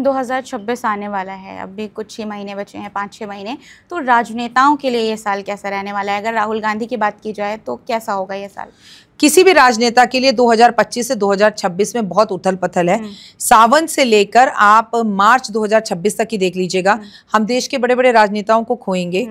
2026 आने वाला है, अभी कुछ ही महीने बचे हैं, 5-6 महीने। तो राजनेताओं के लिए ये साल कैसा रहने वाला है? अगर राहुल गांधी की बात की जाए तो कैसा होगा ये साल? किसी भी राजनेता के लिए 2025 से 2026 में बहुत उथल पथल है। सावन से लेकर आप मार्च 2026 तक ही देख लीजिएगा। हम देश के बड़े बड़े राजनेताओं को खोएंगे,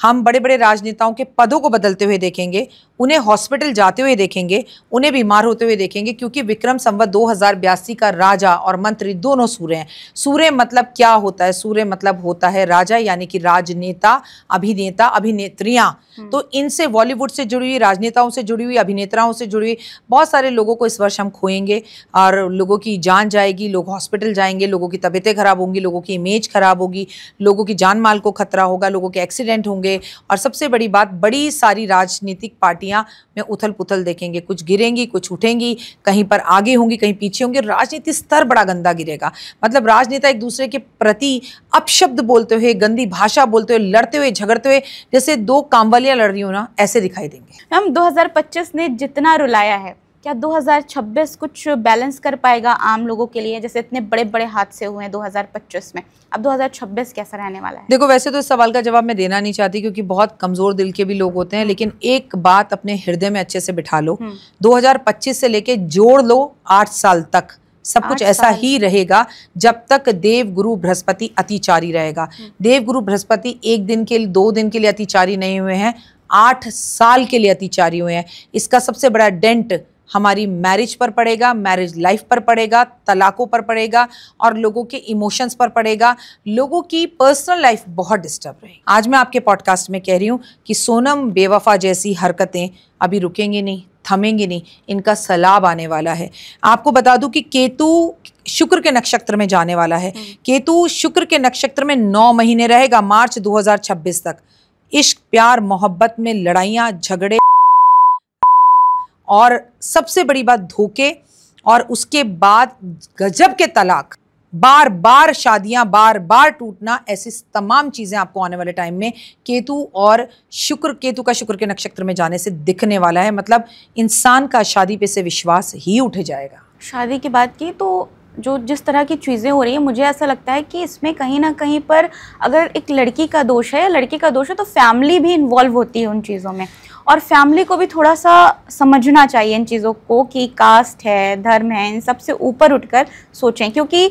हम बड़े बड़े राजनेताओं के पदों को बदलते हुए देखेंगे, उन्हें हॉस्पिटल जाते हुए देखेंगे, उन्हें बीमार होते हुए देखेंगे, क्योंकि विक्रम संवत 2082 का राजा और मंत्री दोनों सूर्य हैं। सूर्य मतलब क्या होता है? सूर्य मतलब होता है राजा, यानी कि राजनेता, अभिनेता, अभिनेत्रियां। तो इनसे, बॉलीवुड से जुड़ी हुई, राजनेताओं से जुड़ी हुई, अभिनेताओं से जुड़ी हुई बहुत सारे लोगों को इस वर्ष हम खोएंगे और लोगों की जान जाएगी, लोग हॉस्पिटल जाएंगे, लोगों की तबीयतें खराब होंगी, लोगों की इमेज खराब होगी, लोगों की जान माल को खतरा होगा, लोगों के एक्सीडेंट होंगे। और सबसे बड़ी बात, बड़ी सारी राजनीतिक पार्टियां में उथल पुथल देखेंगे, कुछ गिरेंगी, कुछ उठेंगी, कहीं पर आगे होंगी, कहीं पीछे होंगे। राजनीति स्तर बड़ा गंदा गिरेगा। मतलब राजनेता एक दूसरे के प्रति अपशब्द बोलते हुए, गंदी भाषा बोलते हुए, लड़ते हुए, झगड़ते हुए, जैसे दो कांवलियां लड़ रही हो ना, ऐसे दिखाई देंगे। हम 2025 ने जितना रुलाया है, क्या 2026 कुछ बैलेंस कर पाएगा आम लोगों के लिए? जैसे इतने बड़े बड़े हादसे हुए हैं 2025 में, अब 2026 कैसा रहने वाला है? देखो, वैसे तो इस सवाल का जवाब मैं देना नहीं चाहती, क्योंकि बहुत कमजोर दिल के भी लोग होते हैं, लेकिन एक बात अपने हृदय में अच्छे से बिठा लो, 2025 से लेके जोड़ लो 8 साल तक सब कुछ ऐसा ही रहेगा जब तक देव गुरु बृहस्पति अतिचारी रहेगा। देव गुरु बृहस्पति 1 दिन के लिए, 2 दिन के लिए अतिचारी नहीं हुए हैं, 8 साल के लिए अतिचारी हुए हैं। इसका सबसे बड़ा डेंट हमारी मैरिज पर पड़ेगा, मैरिज लाइफ पर पड़ेगा, तलाकों पर पड़ेगा और लोगों के इमोशंस पर पड़ेगा। लोगों की पर्सनल लाइफ बहुत डिस्टर्ब रहेगी। आज मैं आपके पॉडकास्ट में कह रही हूँ कि सोनम बेवफा जैसी हरकतें अभी रुकेंगी नहीं, थमेंगी नहीं, इनका सैलाब आने वाला है। आपको बता दूं कि केतु शुक्र के नक्षत्र में जाने वाला है। केतु शुक्र के नक्षत्र में 9 महीने रहेगा, मार्च 2026 तक। इश्क, प्यार, मोहब्बत में लड़ाइयाँ, झगड़े और सबसे बड़ी बात धोखे, और उसके बाद गजब के तलाक, बार बार शादियां, बार बार टूटना, ऐसी तमाम चीजें आपको आने वाले टाइम में केतु और शुक्र, केतु का शुक्र के नक्षत्र में जाने से दिखने वाला है। मतलब इंसान का शादी पे से विश्वास ही उठ जाएगा। शादी की बात की तो जो जिस तरह की चीज़ें हो रही है, मुझे ऐसा लगता है कि इसमें कहीं ना कहीं पर अगर एक लड़की का दोष है या लड़के का दोष है तो फैमिली भी इन्वॉल्व होती है उन चीज़ों में, और फैमिली को भी थोड़ा सा समझना चाहिए इन चीज़ों को कि कास्ट है, धर्म है, इन सबसे ऊपर उठकर सोचें। क्योंकि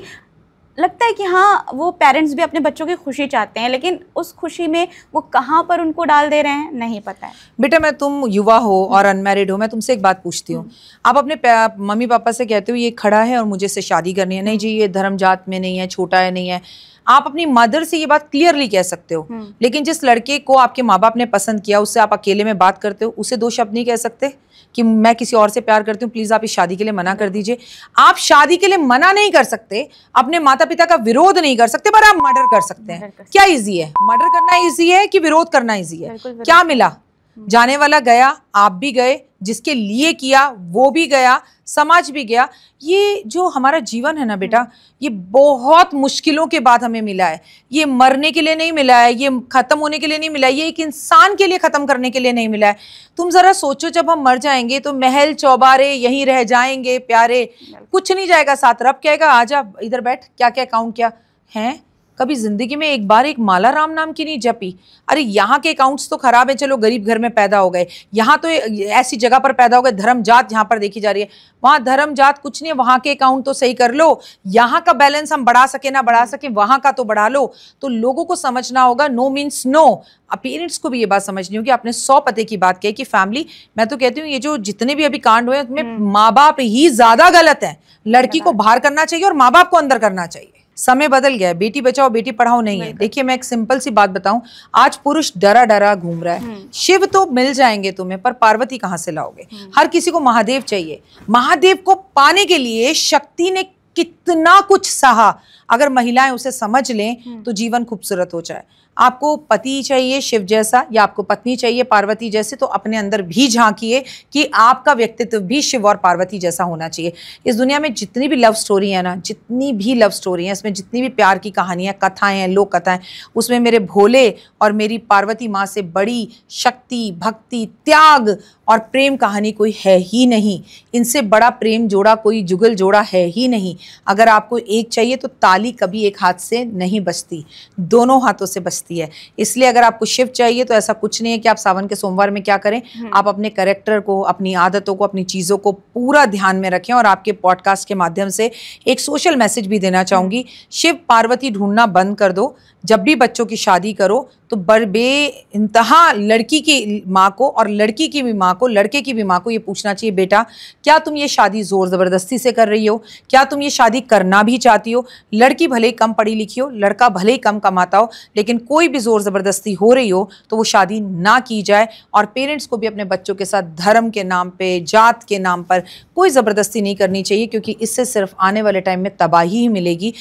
लगता है कि हाँ, वो पेरेंट्स भी अपने बच्चों की खुशी चाहते हैं, लेकिन उस खुशी में वो कहाँ पर उनको डाल दे रहे हैं नहीं पता है। बेटा, मैं, तुम युवा हो और अनमैरिड हो, मैं तुमसे एक बात पूछती हूँ। आप अपने मम्मी पापा से कहते हो ये खड़ा है और मुझे इससे शादी करनी है, नहीं जी ये धर्म जात में नहीं है, छोटा है, नहीं है। आप अपनी मदर से ये बात क्लियरली कह सकते हो, लेकिन जिस लड़के को आपके माँ बाप ने पसंद किया, उससे आप अकेले में बात करते हो, उसे 2 शब्द नहीं कह सकते कि मैं किसी और से प्यार करती हूँ, प्लीज आप इस शादी के लिए मना कर दीजिए। आप शादी के लिए मना नहीं कर सकते, अपने माता पिता का विरोध नहीं कर सकते, पर आप मर्डर कर सकते हैं। क्या इजी है? मर्डर करना इजी है कि विरोध करना इजी है? क्या मिला? जाने वाला गया, आप भी गए, जिसके लिए किया वो भी गया, समाज भी गया। ये जो हमारा जीवन है ना बेटा, ये बहुत मुश्किलों के बाद हमें मिला है। ये मरने के लिए नहीं मिला है, ये खत्म होने के लिए नहीं मिला है, ये एक इंसान के लिए खत्म करने के लिए नहीं मिला है। तुम जरा सोचो, जब हम मर जाएंगे तो महल चौबारे यहीं रह जाएंगे प्यारे, कुछ नहीं जाएगा साथ। रब कहेगा आजा इधर बैठ, क्या क्या अकाउंट क्या है। कभी जिंदगी में एक बार एक माला राम नाम की नहीं जपी? अरे यहाँ के अकाउंट्स तो खराब है, चलो गरीब घर में पैदा हो गए, यहाँ तो ऐसी जगह पर पैदा हो गए, धर्म जात यहाँ पर देखी जा रही है, वहाँ धर्म जात कुछ नहीं है, वहाँ के अकाउंट तो सही कर लो। यहाँ का बैलेंस हम बढ़ा सके ना बढ़ा सके, वहाँ का तो बढ़ा लो। तो लोगों को समझना होगा, नो मीन्स नो। पेरेंट्स को भी ये बात समझनी होगी। आपने 100 पते की बात कही कि फैमिली, मैं तो कहती हूँ ये जो जितने भी अभी कांड हुए उसमें माँ बाप ही ज्यादा गलत है। लड़की को बाहर करना चाहिए और माँ बाप को अंदर करना चाहिए। समय बदल गया है, बेटी बचाओ बेटी पढ़ाओ नहीं है। देखिए मैं एक सिंपल सी बात बताऊं, आज पुरुष डरा डरा घूम रहा है। शिव तो मिल जाएंगे तुम्हें, पर पार्वती कहां से लाओगे? हर किसी को महादेव चाहिए। महादेव को पाने के लिए शक्ति ने कितना कुछ सहा, अगर महिलाएं उसे समझ लें तो जीवन खूबसूरत हो जाए। आपको पति चाहिए शिव जैसा या आपको पत्नी चाहिए पार्वती जैसे, तो अपने अंदर भी झांकिए कि आपका व्यक्तित्व भी शिव और पार्वती जैसा होना चाहिए। इस दुनिया में जितनी भी लव स्टोरी है ना, जितनी भी लव स्टोरी है, इसमें जितनी भी प्यार की कहानियाँ, कथाएं हैं, लोक कथाएं, उसमें मेरे भोले और मेरी पार्वती माँ से बड़ी शक्ति, भक्ति, त्याग और प्रेम कहानी कोई है ही नहीं। इनसे बड़ा प्रेम जोड़ा, कोई जुगल जोड़ा है ही नहीं। अगर आपको एक चाहिए तो ताली कभी एक हाथ से नहीं बजती, दोनों हाथों से बजती है। इसलिए अगर आपको शिव चाहिए तो ऐसा कुछ नहीं है कि आप सावन के सोमवार में क्या करें, आप अपने कैरेक्टर को, अपनी आदतों को, अपनी चीज़ों को पूरा ध्यान में रखें। और आपके पॉडकास्ट के माध्यम से एक सोशल मैसेज भी देना चाहूँगी, शिव पार्वती ढूंढना बंद कर दो। जब भी बच्चों की शादी करो तो बेइंतहा लड़की की माँ को और लड़की की भी माँ को, लड़के की भी माँ को ये पूछना चाहिए, बेटा क्या तुम ये शादी जोर ज़बरदस्ती से कर रही हो, क्या तुम ये शादी करना भी चाहती हो? लड़की भले ही कम पढ़ी लिखी हो, लड़का भले ही कम कमाता हो, लेकिन कोई भी जोर ज़बरदस्ती हो रही हो तो वो शादी ना की जाए। और पेरेंट्स को भी अपने बच्चों के साथ धर्म के नाम पे, जात के नाम पर कोई ज़बरदस्ती नहीं करनी चाहिए, क्योंकि इससे सिर्फ आने वाले टाइम में तबाही ही मिलेगी।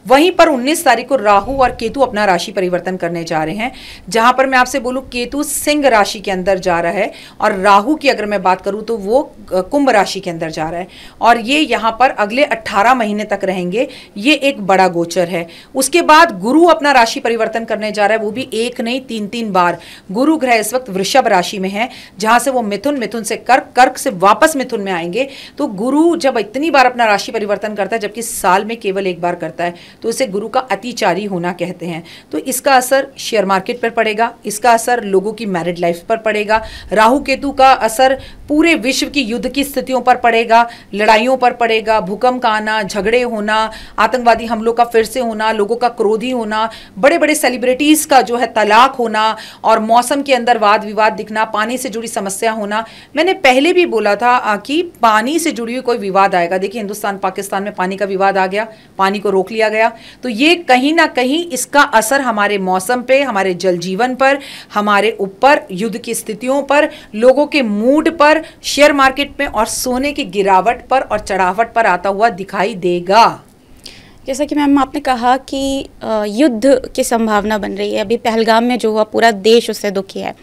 वहीं पर 19 तारीख को राहु और केतु अपना राशि परिवर्तन करने जा रहे हैं, जहां पर मैं आपसे बोलूं केतु सिंह राशि के अंदर जा रहा है और राहु की अगर मैं बात करूं तो वो कुंभ राशि के अंदर जा रहा है। और ये यहां पर अगले 18 महीने तक रहेंगे। ये एक बड़ा गोचर है। उसके बाद गुरु अपना राशि परिवर्तन करने जा रहा है, वो भी एक नहीं 3-3 बार। गुरु ग्रह इस वक्त वृषभ राशि में है, जहां से वो मिथुन, मिथुन से कर्क, कर्क से वापस मिथुन में आएंगे। तो गुरु जब इतनी बार अपना राशि परिवर्तन करता है, जबकि साल में केवल एक बार करता है, तो इसे गुरु का अतिचारी होना कहते हैं। तो इसका असर शेयर मार्केट पर पड़ेगा, इसका असर लोगों की मैरिड लाइफ पर पड़ेगा। राहु केतु का असर पूरे विश्व की युद्ध की स्थितियों पर पड़ेगा, लड़ाइयों पर पड़ेगा, भूकंप का आना, झगड़े होना, आतंकवादी हमलों का फिर से होना, लोगों का क्रोधी होना, बड़े बड़े सेलिब्रिटीज का जो है तलाक होना, और मौसम के अंदर वाद विवाद दिखना, पानी से जुड़ी समस्या होना। मैंने पहले भी बोला था कि पानी से जुड़ी हुई कोई विवाद आएगा। देखिए हिंदुस्तान पाकिस्तान में पानी का विवाद आ गया, पानी को रोक लिया गया। तो ये कहीं ना कहीं इसका असर हमारे मौसम पे, हमारे जल जीवन पर, हमारे ऊपर, युद्ध की स्थितियों पर, लोगों के मूड पर, शेयर मार्केट में और सोने की गिरावट पर और चढ़ावट पर आता हुआ दिखाई देगा। जैसा कि मैम आपने कहा कि युद्ध की संभावना बन रही है। अभी पहलगाम में जो हुआ, पूरा देश उससे दुखी है।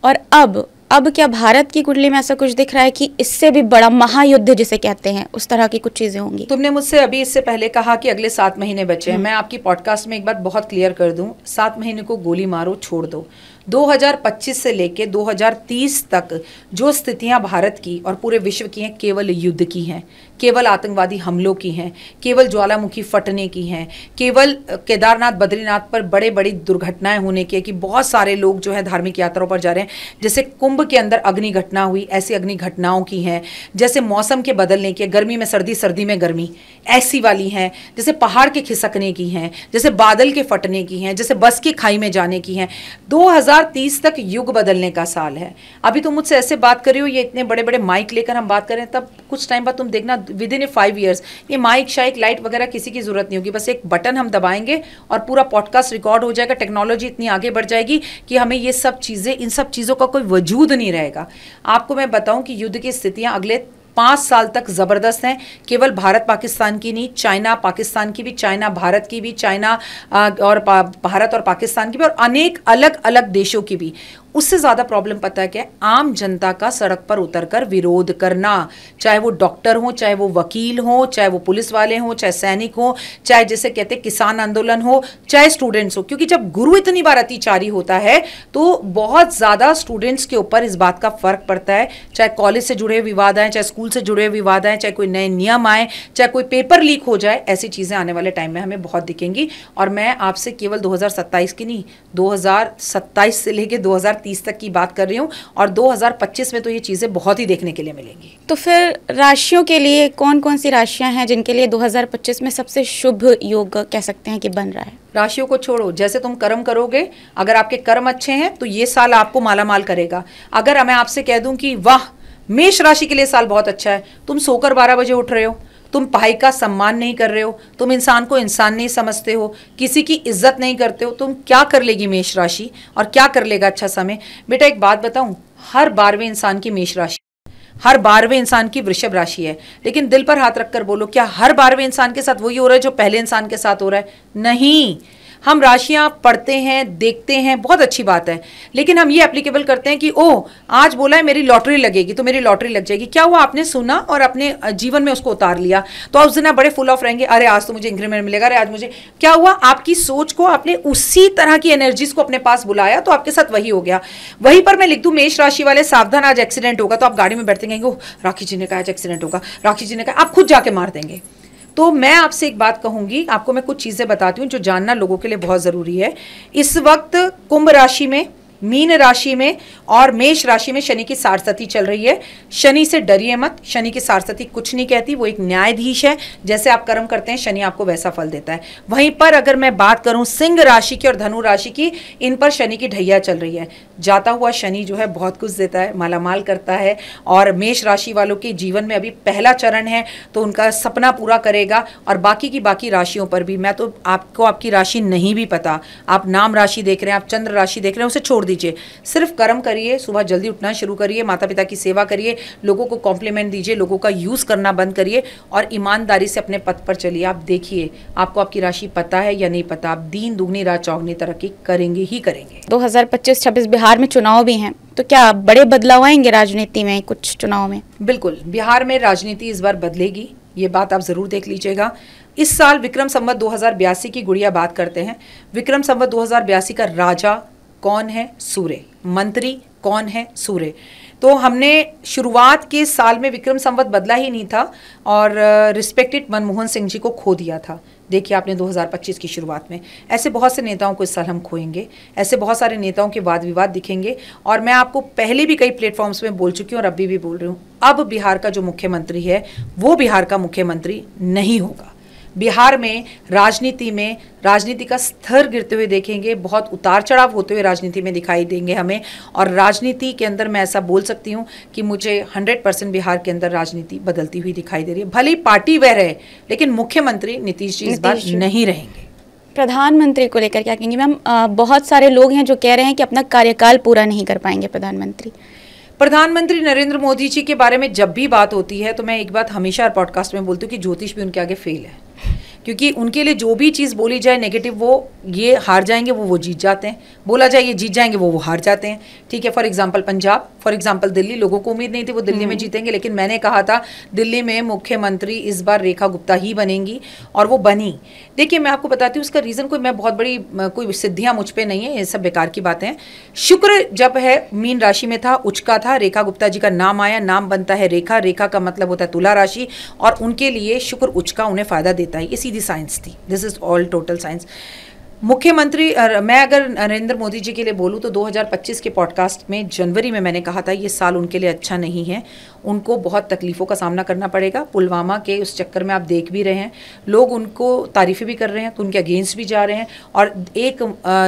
और अब क्या भारत की कुंडली में ऐसा कुछ दिख रहा है कि इससे भी बड़ा महायुद्ध जिसे कहते हैं, उस तरह की कुछ चीजें होंगी? तुमने मुझसे अभी इससे पहले कहा कि अगले 7 महीने बचे हैं। मैं आपकी पॉडकास्ट में एक बात बहुत क्लियर कर दूं, 7 महीने को गोली मारो, छोड़ दो। 2025 से लेके 2030 तक जो स्थितियां भारत की और पूरे विश्व की हैं, केवल युद्ध की हैं, केवल आतंकवादी हमलों की हैं, केवल ज्वालामुखी फटने की हैं, केवल केदारनाथ बद्रीनाथ पर बड़े बड़ी दुर्घटनाएं होने की है कि बहुत सारे लोग जो है धार्मिक यात्राओं पर जा रहे हैं। जैसे कुंभ के अंदर अग्नि घटना हुई, ऐसी अग्नि घटनाओं की हैं। जैसे मौसम के बदलने की, गर्मी में सर्दी, सर्दी में गर्मी, ऐसी वाली हैं। जैसे पहाड़ के खिसकने की हैं, जैसे बादल के फटने की हैं, जैसे बस की खाई में जाने की हैं। 2030 तक युग बदलने का साल है। अभी तुम मुझसे ऐसे बात कर रही हो, ये इतने बड़े बड़े माइक लेकर हम बात करें, तब कुछ टाइम बाद तुम देखना विद इन 5 ईयर्स ये माइक शाइक लाइट वगैरह किसी की जरूरत नहीं होगी। बस एक बटन हम दबाएंगे और पूरा पॉडकास्ट रिकॉर्ड हो जाएगा। टेक्नोलॉजी इतनी आगे बढ़ जाएगी कि हमें ये सब चीजें, इन सब चीजों का कोई वजूद नहीं रहेगा। आपको मैं बताऊं कि युद्ध की स्थितियां अगले 5 साल तक जबरदस्त हैं। केवल भारत पाकिस्तान की नहीं, चाइना पाकिस्तान की भी, चाइना भारत की भी, चाइना और भारत और पाकिस्तान की भी, और अनेक अलग अलग देशों की भी। उससे ज़्यादा प्रॉब्लम पता है क्या? आम जनता का सड़क पर उतरकर विरोध करना, चाहे वो डॉक्टर हो, चाहे वो वकील हो, चाहे वो पुलिस वाले हो, चाहे सैनिक हो, चाहे जैसे कहते हैं किसान आंदोलन हो, चाहे स्टूडेंट्स हो। क्योंकि जब गुरु इतनी बार अतिचारी होता है तो बहुत ज़्यादा स्टूडेंट्स के ऊपर इस बात का फर्क पड़ता है। चाहे कॉलेज से जुड़े विवाद आए, चाहे स्कूल से जुड़े विवाद आए, चाहे कोई नए नियम आए, चाहे कोई पेपर लीक हो जाए, ऐसी चीज़ें आने वाले टाइम में हमें बहुत दिखेंगी। और मैं आपसे केवल 2027 की नहीं, 2027 से लेके 2030 तक की बात कर रही हूँ, और 2025 में तो ये चीज़ें बहुत ही देखने के लिए मिलेंगी। तो फिर राशियों के लिए कौन कौन सी राशियां हैं जिनके लिए 2025 में सबसे शुभ योग कह सकते हैं कि बन रहा है? राशियों को छोड़ो, जैसे तुम कर्म करोगे, अगर आपके कर्म अच्छे हैं तो ये साल आपको मालामाल करेगा। अगर मैं आपसे कह दूं कि वाह मेष राशि के लिए साल बहुत अच्छा है, तुम सोकर 12 बजे उठ रहे हो, तुम भाई का सम्मान नहीं कर रहे हो, तुम इंसान को इंसान नहीं समझते हो, किसी की इज्जत नहीं करते हो, तुम क्या कर लेगी मेष राशि और क्या कर लेगा अच्छा समय? बेटा एक बात बताऊं, हर 12वें इंसान की मेष राशि, हर 12वें इंसान की वृषभ राशि है, लेकिन दिल पर हाथ रखकर बोलो, क्या हर 12वें इंसान के साथ वही हो रहा है जो पहले इंसान के साथ हो रहा है? नहीं। हम राशियां पढ़ते हैं, देखते हैं, बहुत अच्छी बात है, लेकिन हम ये एप्लीकेबल करते हैं कि ओह आज बोला है मेरी लॉटरी लगेगी तो मेरी लॉटरी लग जाएगी। क्या हुआ? आपने सुना और अपने जीवन में उसको उतार लिया, तो आप उस दिन बड़े फुल ऑफ रहेंगे, अरे आज तो मुझे इंक्रीमेंट मिलेगा, अरे आज मुझे। क्या हुआ? आपकी सोच को आपने उसी तरह की एनर्जीज को अपने पास बुलाया, तो आपके साथ वही हो गया। वहीं पर मैं लिख दूं मेष राशि वाले सावधान आज एक्सीडेंट होगा, तो आप गाड़ी में बैठते गएंगे, ओह राखी जी ने कहा आज एक्सीडेंट होगा, राखी जी ने कहा, आप खुद जाके मार देंगे। तो मैं आपसे एक बात कहूंगी, आपको मैं कुछ चीजें बताती हूँ जो जानना लोगों के लिए बहुत जरूरी है। इस वक्त कुंभ राशि में, मीन राशि में और मेष राशि में शनि की सारसती चल रही है। शनि से डरिए मत, शनि की सारसती कुछ नहीं कहती, वो एक न्यायाधीश है, जैसे आप कर्म करते हैं शनि आपको वैसा फल देता है। वहीं पर अगर मैं बात करूं सिंह राशि की और धनु राशि की, इन पर शनि की ढैया चल रही है। जाता हुआ शनि जो है बहुत कुछ देता है, मालामाल करता है, और मेष राशि वालों के जीवन में अभी पहला चरण है, तो उनका सपना पूरा करेगा। और बाकी की बाकी राशियों पर भी, मैं तो आपको आपकी राशि नहीं भी पता, आप नाम राशि देख रहे हैं, आप चंद्र राशि देख रहे हैं, उसे छोड़ दीजिए, सिर्फ कर्म करिए, सुबह जल्दी उठना शुरू करिए, माता पिता की सेवा करिए, लोगों को कॉम्प्लीमेंट दीजिए, लोगों का यूज करना बंद करिए और ईमानदारी से अपने पथ पर चलिए। आप देखिए आपको आपकी राशि पता है या नहीं पता, आप दीन दुगनी रात चौगनी तरक्की करेंगे ही करेंगे। 2025-26 बिहार में चुनाव भी हैं, तो क्या बड़े बदलाव आएंगे राजनीति में कुछ चुनाव में? बिल्कुल, बिहार में राजनीति इस बार बदलेगी, ये बात आप जरूर देख लीजिएगा। इस साल विक्रम संवत 2082 की गुड़िया बात करते हैं। विक्रम संवत 2082 का राजा कौन है? सूर्य। मंत्री कौन है? सूर्य। तो हमने शुरुआत के साल में विक्रम संवत बदला ही नहीं था और रिस्पेक्टेड मनमोहन सिंह जी को खो दिया था। देखिए आपने 2025 की शुरुआत में, ऐसे बहुत से नेताओं को इस साल हम खोएंगे, ऐसे बहुत सारे नेताओं के वाद विवाद दिखेंगे। और मैं आपको पहले भी कई प्लेटफॉर्म्स में बोल चुकी हूँ और अभी भी बोल रही हूँ, अब बिहार का जो मुख्यमंत्री है वो बिहार का मुख्यमंत्री नहीं होगा। बिहार में राजनीति का स्तर गिरते हुए देखेंगे, बहुत उतार चढ़ाव होते हुए राजनीति में दिखाई देंगे हमें। और राजनीति के अंदर मैं ऐसा बोल सकती हूँ कि मुझे 100% बिहार के अंदर राजनीति बदलती हुई दिखाई दे रही है। भले ही पार्टी वह रहे, लेकिन मुख्यमंत्री नीतीश जी इस बार नहीं रहेंगे। प्रधानमंत्री को लेकर क्या कहेंगे मैम? बहुत सारे लोग हैं जो कह रहे हैं कि अपना कार्यकाल पूरा नहीं कर पाएंगे प्रधानमंत्री नरेंद्र मोदी जी के बारे में जब भी बात होती है तो मैं एक बात हमेशा पॉडकास्ट में बोलती हूँ कि ज्योतिष भी उनके आगे फेल है, क्योंकि उनके लिए जो भी चीज़ बोली जाए नेगेटिव, वो ये हार जाएंगे, वो जीत जाते हैं। बोला जाए ये जीत जाएंगे, वो हार जाते हैं। ठीक है, for example Punjab, for example Delhi, लोगों को उम्मीद नहीं थी वो दिल्ली में जीतेंगे, लेकिन मैंने कहा था दिल्ली में मुख्यमंत्री इस बार रेखा गुप्ता ही बनेंगी और वो बनी। देखिए मैं आपको बताती हूँ उसका रीज़न, कोई मैं बहुत बड़ी कोई सिद्धियाँ मुझ पर नहीं है, ये सब बेकार की बातें हैं। शुक्र जब है मीन राशि में था, उचका था, रेखा गुप्ता जी का नाम आया, नाम बनता है रेखा, रेखा का मतलब होता है तुला राशि, और उनके लिए शुक्र उचका उन्हें फायदा देता है। ये सीधी साइंस थी, this is all total science. मुख्यमंत्री मैं अगर नरेंद्र मोदी जी के लिए बोलूँ तो 2025 के पॉडकास्ट में जनवरी में मैंने कहा था ये साल उनके लिए अच्छा नहीं है, उनको बहुत तकलीफ़ों का सामना करना पड़ेगा। पुलवामा के उस चक्कर में आप देख भी रहे हैं, लोग उनको तारीफ़ें भी कर रहे हैं तो उनके अगेंस्ट भी जा रहे हैं। और एक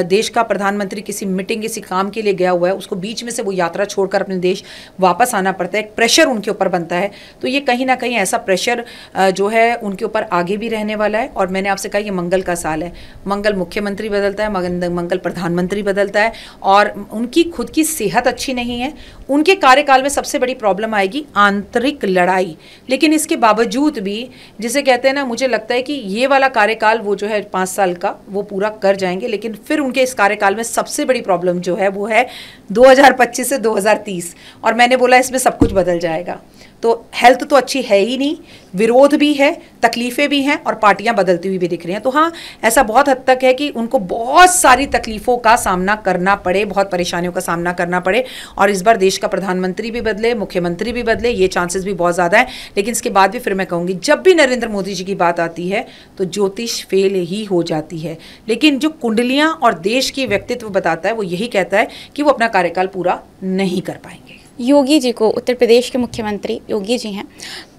देश का प्रधानमंत्री किसी मीटिंग किसी काम के लिए गया हुआ है, उसको बीच में से वो यात्रा छोड़कर अपने देश वापस आना पड़ता है, एक प्रेशर उनके ऊपर बनता है। तो ये कहीं ना कहीं ऐसा प्रेशर जो है उनके ऊपर आगे भी रहने वाला है। और मैंने आपसे कहा ये मंगल का साल है, मंगल मुख्यमंत्री बदलता है, मंगल प्रधानमंत्री बदलता है, और उनकी खुद की सेहत अच्छी नहीं है। उनके कार्यकाल में सबसे बड़ी प्रॉब्लम आएगी आंतरिक लड़ाई। लेकिन इसके बावजूद भी जिसे कहते हैं ना, मुझे लगता है कि ये वाला कार्यकाल वो जो है 5 साल का वो पूरा कर जाएंगे। लेकिन फिर उनके इस कार्यकाल में सबसे बड़ी प्रॉब्लम जो है वो है 2025 से 2030, और मैंने बोला इसमें सब कुछ बदल जाएगा। तो हेल्थ तो अच्छी है ही नहीं, विरोध भी है, तकलीफ़ें भी हैं, और पार्टियां बदलती हुई भी दिख रही हैं। तो हाँ, ऐसा बहुत हद तक है कि उनको बहुत सारी तकलीफ़ों का सामना करना पड़े, बहुत परेशानियों का सामना करना पड़े। और इस बार देश का प्रधानमंत्री भी बदले, मुख्यमंत्री भी बदले, ये चांसेस भी बहुत ज़्यादा है। लेकिन इसके बाद भी फिर मैं कहूँगी, जब भी नरेंद्र मोदी जी की बात आती है तो ज्योतिष फेल ही हो जाती है। लेकिन जो कुंडलियाँ और देश की व्यक्तित्व बताता है वो यही कहता है कि वो अपना कार्यकाल पूरा नहीं कर पाएंगे। योगी जी को, उत्तर प्रदेश के मुख्यमंत्री योगी जी हैं,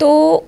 तो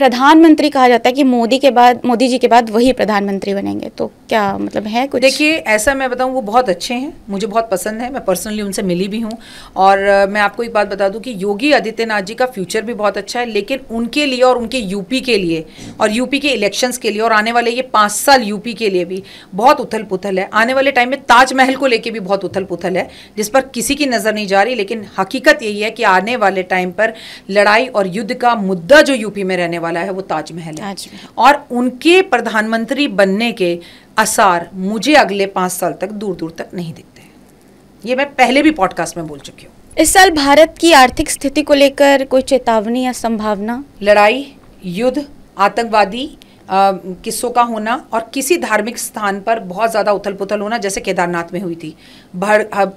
प्रधानमंत्री कहा जाता है कि मोदी जी के बाद वही प्रधानमंत्री बनेंगे, तो क्या मतलब है कुछ? देखिए, ऐसा मैं बताऊं, वो बहुत अच्छे हैं, मुझे बहुत पसंद है, मैं पर्सनली उनसे मिली भी हूं। और मैं आपको एक बात बता दूं कि योगी आदित्यनाथ जी का फ्यूचर भी बहुत अच्छा है, लेकिन उनके लिए और उनके यूपी के लिए और यूपी के इलेक्शंस के लिए और आने वाले ये 5 साल यूपी के लिए भी बहुत उथल पुथल है। आने वाले टाइम में ताजमहल को लेके भी बहुत उथल पुथल है, जिस पर किसी की नज़र नहीं जा रही, लेकिन हकीकत यही है कि आने वाले टाइम पर लड़ाई और युद्ध का मुद्दा जो यूपी में रहने वाला है वो ताजमहल है। और उनके प्रधानमंत्री बनने के आसार मुझे अगले 5 साल तक दूर दूर तक नहीं दिखते। ये मैं पहले भी पॉडकास्ट में बोल चुकी हूँ। इस साल भारत की आर्थिक स्थिति को लेकर कोई चेतावनी या संभावना? लड़ाई, युद्ध, आतंकवादी किस्सों का होना और किसी धार्मिक स्थान पर बहुत ज़्यादा उथल पुथल होना, जैसे केदारनाथ में हुई थी।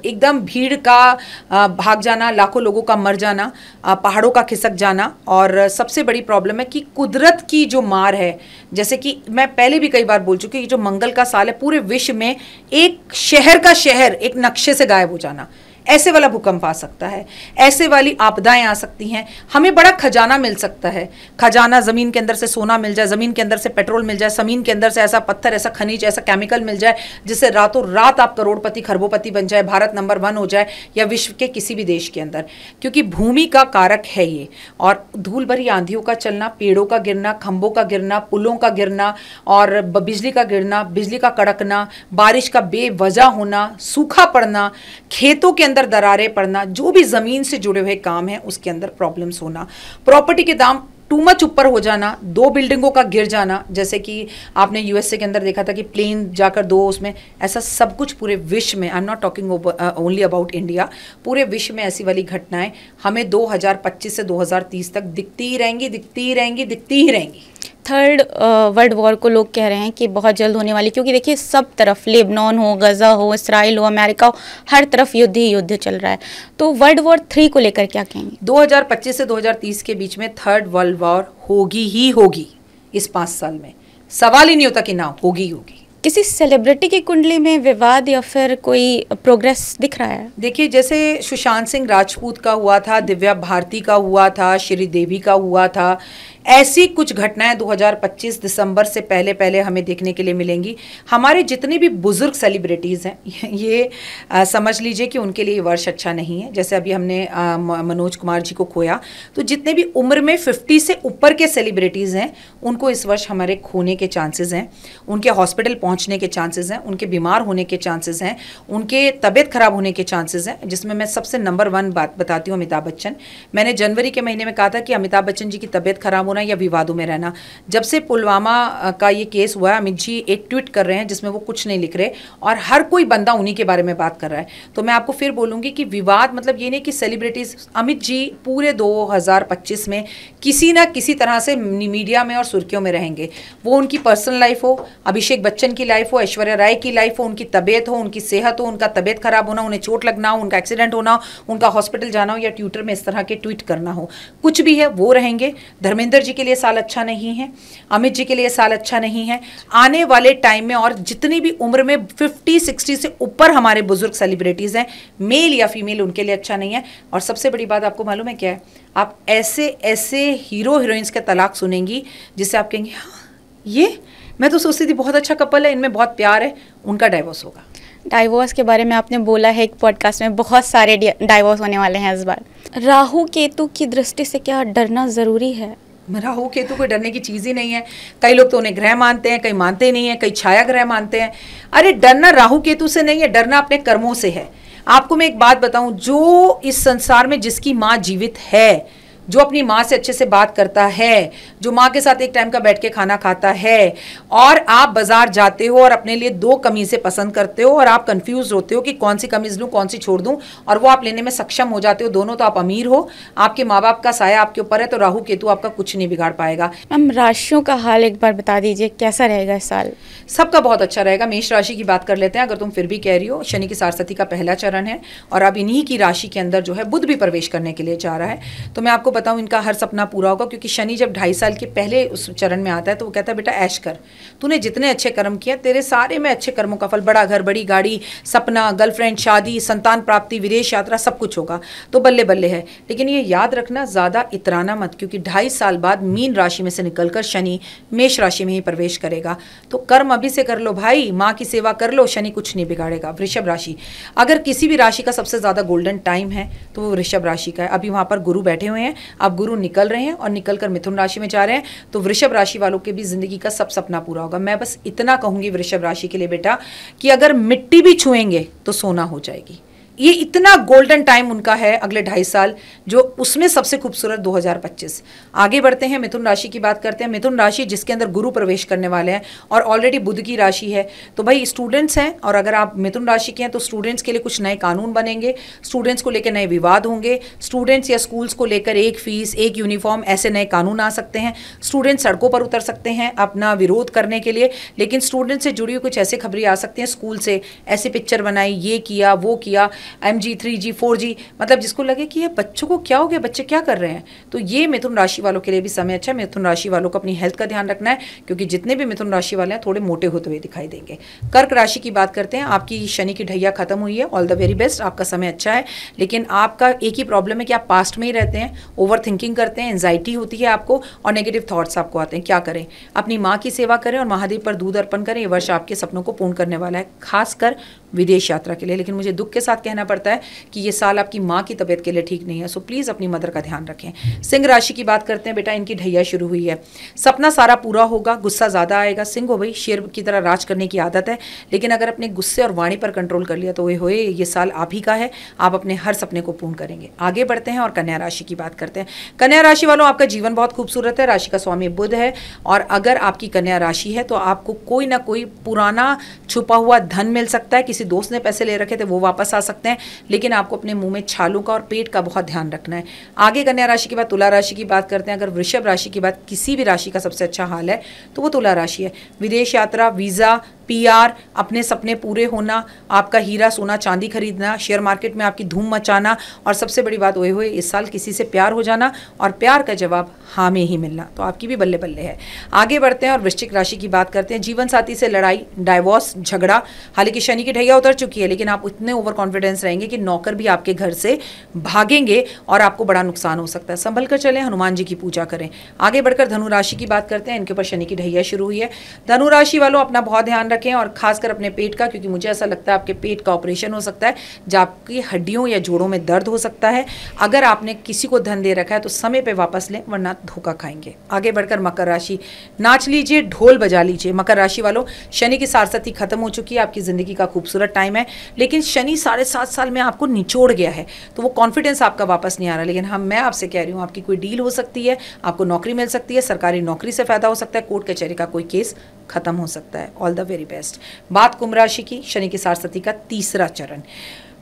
एकदम भीड़ का भाग जाना, लाखों लोगों का मर जाना, पहाड़ों का खिसक जाना। और सबसे बड़ी प्रॉब्लम है कि कुदरत की जो मार है, जैसे कि मैं पहले भी कई बार बोल चुकी हूँ, जो मंगल का साल है, पूरे विश्व में एक शहर का शहर एक नक्शे से गायब हो जाना, ऐसे वाला भूकंप आ सकता है, ऐसे वाली आपदाएं आ सकती हैं। हमें बड़ा खजाना मिल सकता है, खजाना, ज़मीन के अंदर से सोना मिल जाए, ज़मीन के अंदर से पेट्रोल मिल जाए, ज़मीन के अंदर से ऐसा पत्थर, ऐसा खनिज, ऐसा केमिकल मिल जाए जिससे रातों रात आप करोड़पति खरबोपति बन जाए, भारत नंबर 1 हो जाए या विश्व के किसी भी देश के अंदर, क्योंकि भूमि का कारक है ये। और धूल भरी आंधियों का चलना, पेड़ों का गिरना, खंभों का गिरना, पुलों का गिरना और बिजली का गिरना, बिजली का कड़कना, बारिश का बेवजह होना, सूखा पड़ना, खेतों के अंदर दरारें पड़ना, जो भी जमीन से जुड़े हुए काम है उसके अंदर प्रॉब्लम्स होना, प्रॉपर्टी के दाम टू मच ऊपर हो जाना, 2 बिल्डिंगों का गिर जाना, जैसे कि आपने यूएसए के अंदर देखा था कि प्लेन जाकर 2 उसमें, ऐसा सब कुछ पूरे विश्व में, I am not talking only about India, पूरे विश्व में ऐसी वाली घटनाएं हमें 2025 से 2030 तक दिखती ही रहेंगी, दिखती ही रहेंगी, दिखती ही रहेंगी। थर्ड वर्ल्ड वॉर को लोग कह रहे हैं कि बहुत जल्द होने वाली, क्योंकि देखिए सब तरफ, लेबनान हो, गजा हो, इसराइल हो, अमेरिका हो, हर तरफ युद्ध ही युद्ध चल रहा है। तो वर्ल्ड वॉर 3 को लेकर क्या कहेंगे? 2025 से 2030 के बीच में थर्ड वर्ल्ड वॉर होगी ही होगी इस 5 साल में, सवाल ही नहीं होता कि ना होगी होगी। किसी सेलिब्रिटी की कुंडली में विवाद या फिर कोई प्रोग्रेस दिख रहा है? देखिए, जैसे सुशांत सिंह राजपूत का हुआ था, दिव्या भारती का हुआ था, श्रीदेवी का हुआ था, ऐसी कुछ घटनाएं 2025 दिसंबर से पहले पहले हमें देखने के लिए मिलेंगी। हमारे जितने भी बुजुर्ग सेलिब्रिटीज़ हैं, ये समझ लीजिए कि उनके लिए वर्ष अच्छा नहीं है। जैसे अभी हमने मनोज कुमार जी को खोया, तो जितने भी उम्र में 50 से ऊपर के सेलिब्रिटीज़ हैं, उनको इस वर्ष हमारे खोने के चांसेस हैं, उनके हॉस्पिटल पहुंचने के चांसेस हैं, उनके बीमार होने के चांसेस हैं, उनके तबीयत खराब होने के चांसेस हैं। जिसमें मैं सबसे नंबर 1 बात बताती हूँ, अमिताभ बच्चन। मैंने जनवरी के महीने में कहा था कि अमिताभ बच्चन जी की तबीयत खराब या विवादों में रहना। जब से पुलवामा का ये केस हुआ है, अमित जी एक ट्वीट कर रहे हैं जिसमें वो कुछ नहीं लिख रहे और हर कोई बंदा उन्हीं के बारे में बात कर रहा है। तो मैं आपको फिर बोलूंगी कि विवाद मतलब ये नहीं कि सेलिब्रिटीज, अमित जी पूरे 2025 में किसी ना किसी तरह से मीडिया में और सुर्खियों में रहेंगे। वो उनकी पर्सनल लाइफ हो, अभिषेक बच्चन की लाइफ हो, ऐश्वर्या राय की लाइफ हो, उनकी तबीयत हो, उनकी सेहत हो, उनका तबीयत खराब होना, उन्हें चोट लगना हो, उनका एक्सीडेंट होना हो, उनका हॉस्पिटल जाना हो या ट्विटर में इस तरह के ट्वीट करना हो, कुछ भी है वो रहेंगे। धर्मेंद्र जी के लिए साल अच्छा नहीं है, अमित जी के लिए साल अच्छा नहीं है। आने वाले टाइम में और जितनी भी उम्र में 50-60 से ऊपर हमारे बुजुर्ग सेलिब्रिटीज हैं, मेल या फीमेल, उनके लिए अच्छा नहीं है। और सबसे बड़ी बात आपको मालूम है क्या है? आप ऐसे ऐसे हीरो हीरोइंस के तलाक सुनेंगी जिससे आप कहेंगे हाँ, ये मैं तो सोचती थी बहुत अच्छा कपल है, इनमें बहुत प्यार है, उनका डाइवोर्स होगा। डाइवोर्स के बारे में आपने बोला है एक पॉडकास्ट में, बहुत सारे डाइवोर्स होने वाले हैं इस बार। राहु केतु की दृष्टि से क्या डरना ज़रूरी है? राहु केतु कोई डरने की चीज़ ही नहीं है। कई लोग तो उन्हें ग्रह मानते हैं, कई मानते नहीं हैं, कई छाया ग्रह मानते हैं। अरे डरना राहु केतु से नहीं है, डरना अपने कर्मों से है। आपको मैं एक बात बताऊं, जो इस संसार में जिसकी माँ जीवित है, जो अपनी माँ से अच्छे से बात करता है, जो माँ के साथ एक टाइम का बैठ के खाना खाता है, और आप बाजार जाते हो और अपने लिए 2 कमीज़ें पसंद करते हो और आप कंफ्यूज होते हो कि कौन सी कमीज़ लूँ, कौन सी छोड़ दूँ, और वो आप लेने में सक्षम हो जाते हो दोनों, तो आप अमीर हो, आपके माँ बाप का साया आपके ऊपर है, तो राहु केतु आपका कुछ नहीं बिगाड़ पाएगा। मैम, राशियों का हाल एक बार बता दीजिए, कैसा रहेगा इस साल? सबका बहुत अच्छा रहेगा। मेष राशि की बात कर लेते हैं। अगर तुम फिर भी कह रही हो, शनि की सारस्वती का पहला चरण है और अब इन्हीं की राशि के अंदर जो है बुध भी प्रवेश करने के लिए जा रहा है। तो मैं आपको बताऊं इनका हर सपना पूरा होगा, क्योंकि शनि जब 2.5 साल के पहले उस चरण में आता है तो वो कहता है बेटा ऐश कर, तूने जितने अच्छे कर्म किया तेरे सारे में अच्छे कर्मों का फल, बड़ा घर, बड़ी गाड़ी, सपना, गर्लफ्रेंड, शादी, संतान प्राप्ति, विदेश यात्रा, सब कुछ होगा। तो बल्ले बल्ले है। लेकिन ये याद रखना ज़्यादा इतराना मत, क्योंकि 2.5 साल बाद मीन राशि में से निकलकर शनि मेष राशि में ही प्रवेश करेगा। तो कर्म अभी से कर लो भाई, माँ की सेवा कर लो, शनि कुछ नहीं बिगाड़ेगा। वृषभ राशि, अगर किसी भी राशि का सबसे ज़्यादा गोल्डन टाइम है तो वो वृषभ राशि का है। अभी वहाँ पर गुरु बैठे हुए हैं, अब गुरु निकल रहे हैं और निकल कर मिथुन राशि में जा रहे हैं, तो वृषभ राशि वालों के भी जिंदगी का सब सपना पूरा होगा। मैं बस इतना कहूँगी वृषभ राशि के लिए बेटा कि अगर मिट्टी भी छुएंगे तो सोना हो जाएगी। ये इतना गोल्डन टाइम उनका है अगले 2.5 साल, जो उसमें सबसे खूबसूरत 2025। आगे बढ़ते हैं, मिथुन राशि की बात करते हैं। मिथुन राशि जिसके अंदर गुरु प्रवेश करने वाले हैं और ऑलरेडी बुध की राशि है, तो भाई स्टूडेंट्स हैं, और अगर आप मिथुन राशि के हैं तो स्टूडेंट्स के लिए कुछ नए कानून बनेंगे, स्टूडेंट्स को लेकर नए विवाद होंगे, स्टूडेंट्स या स्कूल्स को लेकर एक फीस, एक यूनिफॉर्म, ऐसे नए कानून आ सकते हैं। स्टूडेंट्स सड़कों पर उतर सकते हैं अपना विरोध करने के लिए, लेकिन स्टूडेंट से जुड़ी हुई कुछ ऐसी खबरें आ सकती हैं, स्कूल से ऐसी पिक्चर बनाई, ये किया वो किया, MG 3G 4G, मतलब जिसको लगे कि ये बच्चों को क्या हो गया, बच्चे क्या कर रहे हैं। तो ये मिथुन राशि वालों के लिए भी समय अच्छा है। मिथुन राशि वालों को अपनी हेल्थ का ध्यान रखना है, क्योंकि जितने भी मिथुन राशि वाले हैं थोड़े मोटे होते हुए दिखाई देंगे। कर्क राशि की बात करते हैं, आपकी शनि की ढैया खत्म हुई है, ऑल द वेरी बेस्ट, आपका समय अच्छा है। लेकिन आपका एक ही प्रॉब्लम है कि आप पास्ट में ही रहते हैं, ओवर थिंकिंग करते हैं, एंजाइटी होती है आपको और नेगेटिव थॉट्स आपको आते हैं। क्या करें, अपनी माँ की सेवा करें और महादेव पर दूध अर्पण करें। ये वर्ष आपके सपनों को पूर्ण करने वाला है, खासकर विदेश यात्रा के लिए। लेकिन मुझे दुख के साथ कहना पड़ता है कि ये साल आपकी माँ की तबीयत के लिए ठीक नहीं है, सो प्लीज़ अपनी मदर का ध्यान रखें। सिंह राशि की बात करते हैं, बेटा इनकी ढैया शुरू हुई है, सपना सारा पूरा होगा, गुस्सा ज़्यादा आएगा। सिंह हो भाई, शेर की तरह राज करने की आदत है, लेकिन अगर अपने गुस्से और वाणी पर कंट्रोल कर लिया तो ये साल आप ही का है, आप अपने हर सपने को पूर्ण करेंगे। आगे बढ़ते हैं और कन्या राशि की बात करते हैं। कन्या राशि वालों, आपका जीवन बहुत खूबसूरत है, राशि का स्वामी बुध है, और अगर आपकी कन्या राशि है तो आपको कोई ना कोई पुराना छुपा हुआ धन मिल सकता है, किसी दोस्त ने पैसे ले रखे थे वो वापस आ सकते हैं, लेकिन आपको अपने मुंह में छालों का और पेट का बहुत ध्यान रखना है। आगे कन्या राशि के बाद तुला राशि की बात करते हैं। अगर वृषभ राशि की बात किसी भी राशि का सबसे अच्छा हाल है तो वो तुला राशि है। विदेश यात्रा, वीज़ा, PR, अपने सपने पूरे होना, आपका हीरा सोना चांदी खरीदना, शेयर मार्केट में आपकी धूम मचाना, और सबसे बड़ी बात ओए होए इस साल किसी से प्यार हो जाना और प्यार का जवाब हाँ में ही मिलना, तो आपकी भी बल्ले बल्ले है। आगे बढ़ते हैं और वृश्चिक राशि की बात करते हैं। जीवन साथी से लड़ाई, डाइवोर्स, झगड़ा, हालांकि शनि की ढैया उतर चुकी है, लेकिन आप इतने ओवर कॉन्फिडेंस रहेंगे कि नौकर भी आपके घर से भागेंगे और आपको बड़ा नुकसान हो सकता है। संभल कर चलें, हनुमान जी की पूजा करें। आगे बढ़कर धनु राशि की बात करते हैं। इनके ऊपर शनि की ढैया शुरू हुई है। धनु राशि वालों अपना बहुत ध्यान रखें, और खासकर अपने पेट का, क्योंकि मुझे ऐसा लगता है आपके पेट का ऑपरेशन हो सकता है, जब आपकी हड्डियों या जोड़ों में दर्द हो सकता है। अगर आपने किसी को धन दे रखा है तो समय पे वापस लें, वरना धोखा खाएंगे। आगे बढ़कर मकर राशि, नाच लीजिए, ढोल बजा लीजिए। मकर राशि वालों, शनि की सारसती खत्म हो चुकी है, आपकी जिंदगी का खूबसूरत टाइम है, लेकिन शनि 7.5 साल में आपको निचोड़ गया है, तो वो कॉन्फिडेंस आपका वापस नहीं आ रहा। लेकिन मैं आपसे कह रही हूँ, आपकी कोई डील हो सकती है, आपको नौकरी मिल सकती है, सरकारी नौकरी से फायदा हो सकता है, कोर्ट कचहरी का कोई केस खत्म हो सकता है। All the very best. बात कुंभ राशि की, शनि की सारसती का तीसरा चरण,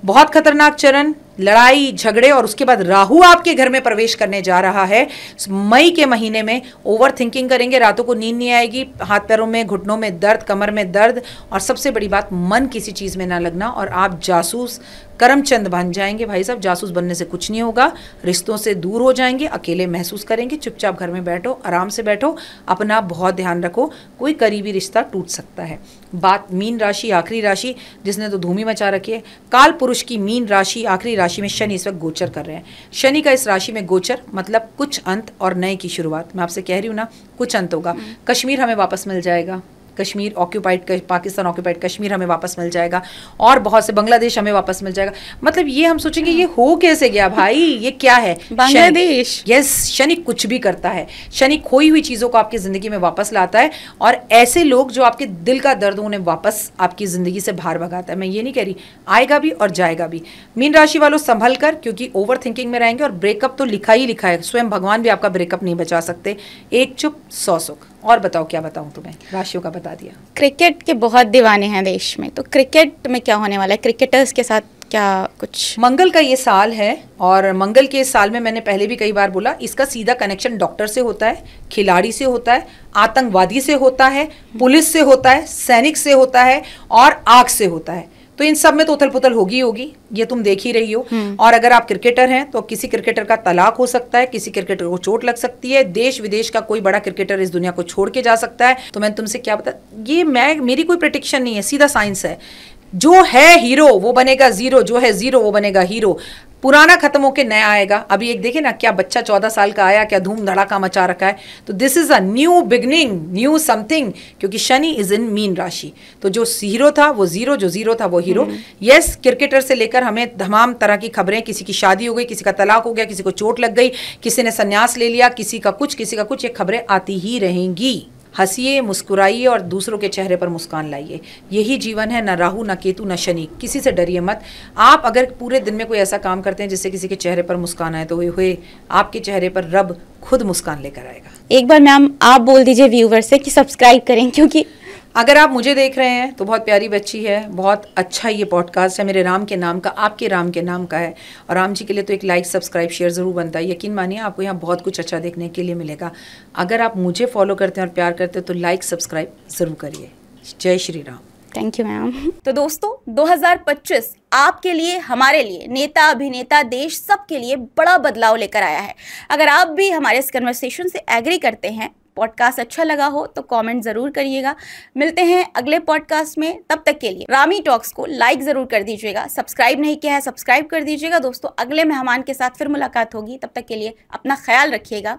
बहुत खतरनाक चरण, लड़ाई झगड़े, और उसके बाद राहु आपके घर में प्रवेश करने जा रहा है। मई के महीने में ओवर थिंकिंग करेंगे, रातों को नींद नहीं आएगी, हाथ पैरों में, घुटनों में दर्द, कमर में दर्द, और सबसे बड़ी बात मन किसी चीज़ में ना लगना, और आप जासूस करमचंद बन जाएंगे। भाई साहब, जासूस बनने से कुछ नहीं होगा, रिश्तों से दूर हो जाएंगे, अकेले महसूस करेंगे। चुपचाप घर में बैठो, आराम से बैठो, अपना बहुत ध्यान रखो, कोई करीबी रिश्ता टूट सकता है। बात मीन राशि, आखिरी राशि जिसने तो धूमी मचा रखी है, काल पुरुष की मीन राशि, आखिरी राशि में शनि इस वक्त गोचर कर रहे हैं। शनि का इस राशि में गोचर मतलब कुछ अंत और नए की शुरुआत। मैं आपसे कह रही हूँ ना, कुछ अंत होगा। कश्मीर हमें वापस मिल जाएगा, कश्मीर ऑक्यूपाइड, पाकिस्तान ऑक्यूपाइड कश्मीर हमें वापस मिल जाएगा, और बहुत से बांग्लादेश हमें वापस मिल जाएगा। मतलब ये हम सोचेंगे ये हो कैसे गया भाई, ये क्या है बांग्लादेश। यस, शनि कुछ भी करता है, शनि खोई हुई चीज़ों को आपकी ज़िंदगी में वापस लाता है, और ऐसे लोग जो आपके दिल का दर्द उन्हें वापस आपकी ज़िंदगी से बाहर भगाता है। मैं ये नहीं कह रही, आएगा भी और जाएगा भी। मीन राशि वालों संभल कर, क्योंकि ओवर थिंकिंग में रहेंगे, और ब्रेकअप तो लिखा ही लिखा है, स्वयं भगवान भी आपका ब्रेकअप नहीं बचा सकते। एक चुप 100 सुख। और बताओ क्या बताऊं तुम्हें, राशियों का बता दिया। क्रिकेट के बहुत दीवाने हैं देश में, तो क्रिकेट में क्या होने वाला है, क्रिकेटर्स के साथ क्या कुछ? मंगल का ये साल है, और मंगल के इस साल में मैंने पहले भी कई बार बोला, इसका सीधा कनेक्शन डॉक्टर से होता है, खिलाड़ी से होता है, आतंकवादी से होता है, पुलिस से होता है, सैनिक से होता है, और आग से होता है। तो इन सब में तो उथल पुथल होगी होगी, ये तुम देख ही रही हो। और अगर आप क्रिकेटर हैं तो किसी क्रिकेटर का तलाक हो सकता है, किसी क्रिकेटर को चोट लग सकती है, देश विदेश का कोई बड़ा क्रिकेटर इस दुनिया को छोड़ के जा सकता है। तो मैंने तुमसे क्या बता, ये मेरी कोई प्रेडिक्शन नहीं है, सीधा साइंस है। जो है हीरो वो बनेगा जीरो, जो है जीरो वो बनेगा हीरो। पुराना खत्म होके नया आएगा। अभी एक देखे ना, क्या बच्चा 14 साल का आया, क्या धूम धड़ाका मचा रखा है। तो this is a new beginning, new something, क्योंकि शनि इज इन मीन राशि। तो जो हीरो था वो जीरो, जो जीरो था वो हीरो। यस, क्रिकेटर से लेकर हमें तमाम तरह की खबरें, किसी की शादी हो गई, किसी का तलाक हो गया, किसी को चोट लग गई, किसी ने संन्यास ले लिया, किसी का कुछ, किसी का कुछ, ये खबरें आती ही रहेंगी। हंसिए, मुस्कुराइए और दूसरों के चेहरे पर मुस्कान लाइए। यही जीवन है, ना राहु, ना केतु, ना शनि। किसी से डरिए मत। आप अगर पूरे दिन में कोई ऐसा काम करते हैं जिससे किसी के चेहरे पर मुस्कान आए, तो हुए आपके चेहरे पर रब खुद मुस्कान लेकर आएगा। एक बार मैम आप बोल दीजिए व्यूवर्स से कि सब्सक्राइब करें, क्योंकि अगर आप मुझे देख रहे हैं तो बहुत प्यारी बच्ची है, बहुत अच्छा ये पॉडकास्ट है, मेरे राम के नाम का, आपके राम के नाम का है। और राम जी के लिए तो एक लाइक, सब्सक्राइब, शेयर ज़रूर बनता है। यकीन मानिए आपको यहाँ बहुत कुछ अच्छा देखने के लिए मिलेगा। अगर आप मुझे फॉलो करते हैं और प्यार करते हैं तो लाइक, सब्सक्राइब ज़रूर करिए। जय Shri Ram. Thank you ma'am. तो दोस्तों 2025 आपके लिए, हमारे लिए, नेता, अभिनेता, देश सबके लिए बड़ा बदलाव लेकर आया है। अगर आप भी हमारे इस कन्वर्सेशन से एग्री करते हैं, पॉडकास्ट अच्छा लगा हो तो कमेंट जरूर करिएगा। मिलते हैं अगले पॉडकास्ट में, तब तक के लिए रामी टॉक्स को लाइक जरूर कर दीजिएगा, सब्सक्राइब नहीं किया है सब्सक्राइब कर दीजिएगा। दोस्तों अगले मेहमान के साथ फिर मुलाकात होगी, तब तक के लिए अपना ख्याल रखिएगा।